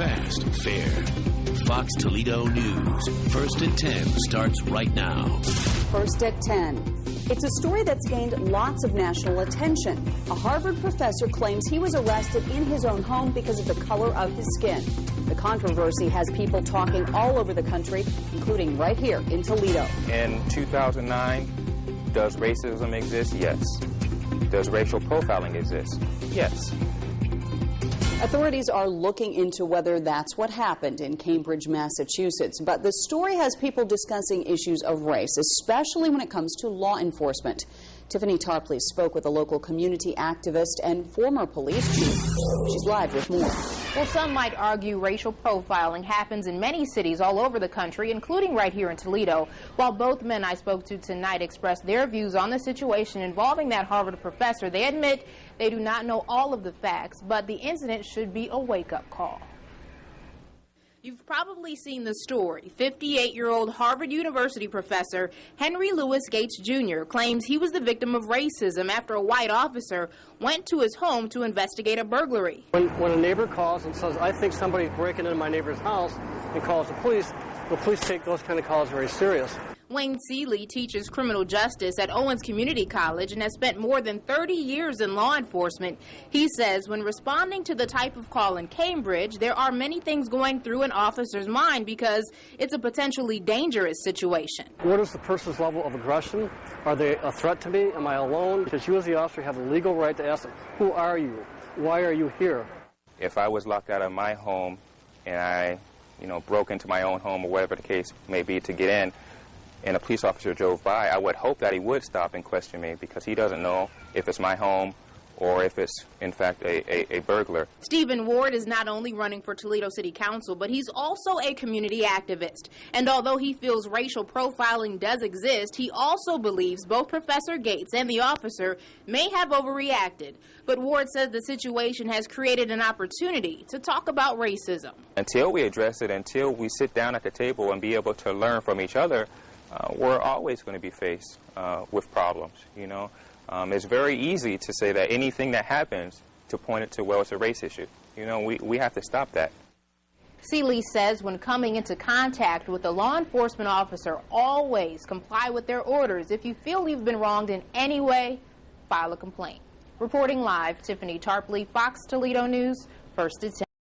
fast, fair. Fox Toledo News. First at 10 starts right now. First at 10. It's a story that's gained lots of national attention. A Harvard professor claims he was arrested in his own home because of the color of his skin. The controversy has people talking all over the country, including right here in Toledo. In 2009, does racism exist? Yes. Does racial profiling exist? Yes. Authorities are looking into whether that's what happened in Cambridge, Massachusetts. But the story has people discussing issues of race, especially when it comes to law enforcement. Tiffany Tarpley spoke with a local community activist and former police chief. She's live with more. Well, some might argue racial profiling happens in many cities all over the country, including right here in Toledo. While both men I spoke to tonight expressed their views on the situation involving that Harvard professor, they admit they do not know all of the facts, but the incident should be a wake-up call. You've probably seen the story. 58-year-old Harvard University professor Henry Louis Gates Jr. claims he was the victim of racism after a white officer went to his home to investigate a burglary. When a neighbor calls and says, I think somebody's breaking into my neighbor's house, and calls the police take those kind of calls very serious. Wayne Seeley teaches criminal justice at Owens Community College and has spent more than 30 years in law enforcement. He says when responding to the type of call in Cambridge, there are many things going through an officer's mind because it's a potentially dangerous situation. What is the person's level of aggression? Are they a threat to me? Am I alone? Because you as the officer have the legal right to ask them, who are you? Why are you here? If I was locked out of my home and I, broke into my own home or whatever the case may be to get in, and a police officer drove by, I would hope that he would stop and question me because he doesn't know if it's my home or if it's, in fact, a burglar. Stephen Ward is not only running for Toledo City Council, but he's also a community activist. And although he feels racial profiling does exist, he also believes both Professor Gates and the officer may have overreacted. But Ward says the situation has created an opportunity to talk about racism. Until we address it, until we sit down at the table and be able to learn from each other, we're always going to be faced with problems, It's very easy to say that anything that happens to point it to, well, it's a race issue. We have to stop that. Seeley says when coming into contact with a law enforcement officer, always comply with their orders. If you feel you've been wronged in any way, file a complaint. Reporting live, Tiffany Tarpley, Fox Toledo News, First at 10.